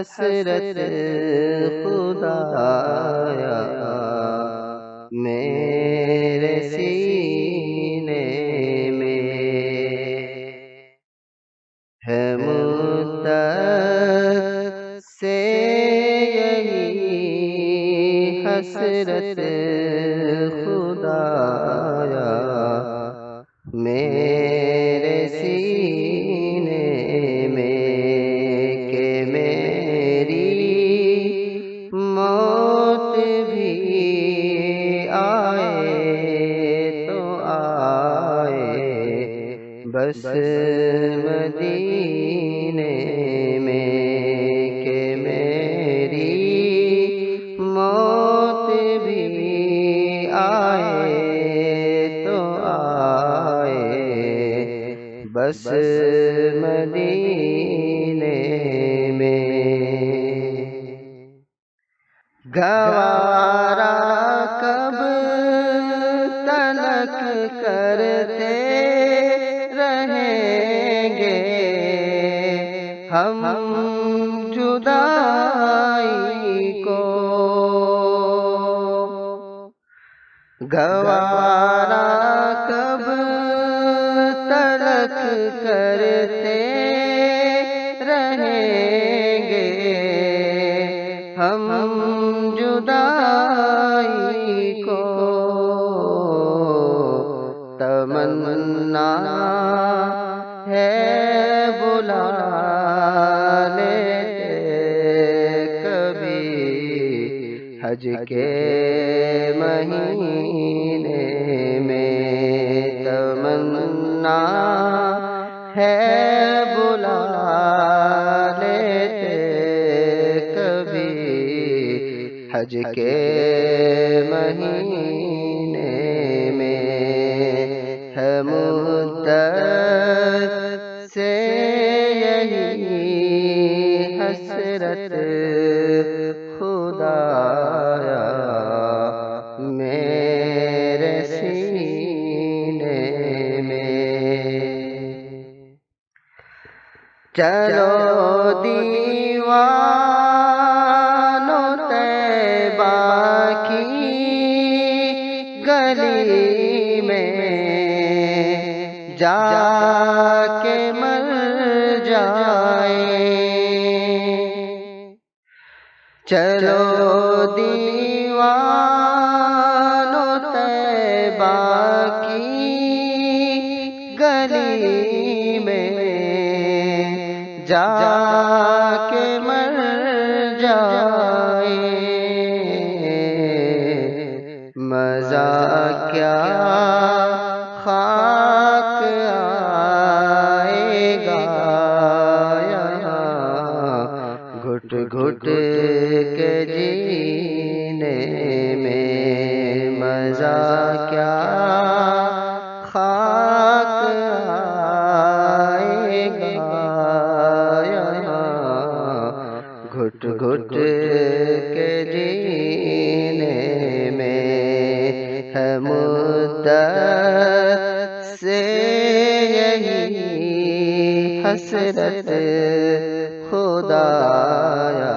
حسرت خدایا میرے سینے میں ہے مدت سے یہی حسرت خدایا میرے سینے میں کہ میری موت بھی آئے تو آئے بس مدینے میں کہ میری موت بھی آئے تو آئے بس مدینے میں گوارا کب تلک کرتے رہیں گے ہم جدائی کو گوارا کب تلک کرتے رہیں گے ہم جدائی کو تمنا ہے بلا لیتے کبھی حج کے مہینے میں تمنا ہے بلا لیتے کبھی حج کے مہینے میں ہے مدت سے یہی حسرت خدایا میرے سینے میں چلو دیوانوں طیبہ کی گلی میں جا کے مر جائیں چلو دیوانوں طیبہ کی گلی میں جا کے مر جائیں مزہ کیا خاک آئے گا گھٹ گھٹ کے جینے میں مزہ کیا خاک آئے گا گھٹ گھٹ کے جینے میں ہے مدت سے یہی حسرت خدایا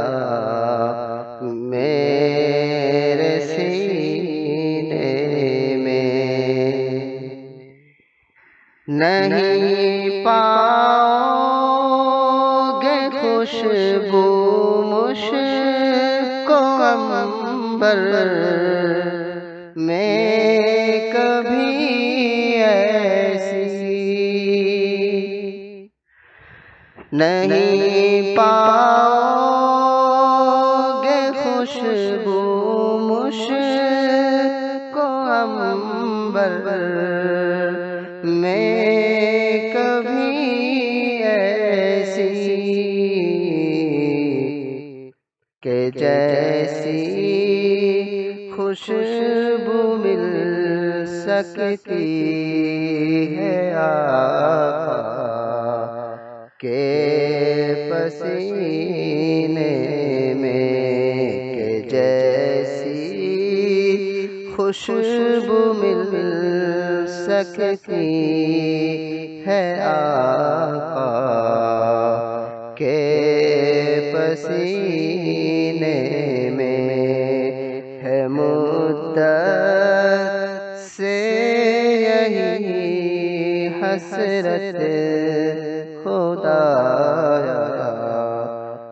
میرے سینے میں نہیں پاؤ گے خوشبو مشک و عنبر میں کبھی ایسی نہیں پاؤ گے خوشبو مشک و عنبر میں کبھی ایسی کہ جیسی خوشبو مل سکتی ہے آقا کے پسینے میں کہ جیسی خوشبو مل سکتی ہے آقا کے پسینے میں ہے مدت سے یہی حسرت خدایا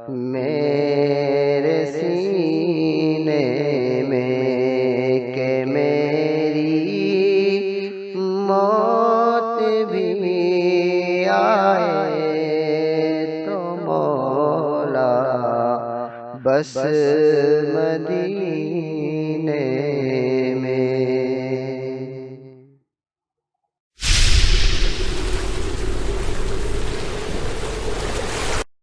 میرے سینے میں کہ میری موت بھی آئے تو مولا بس مدینے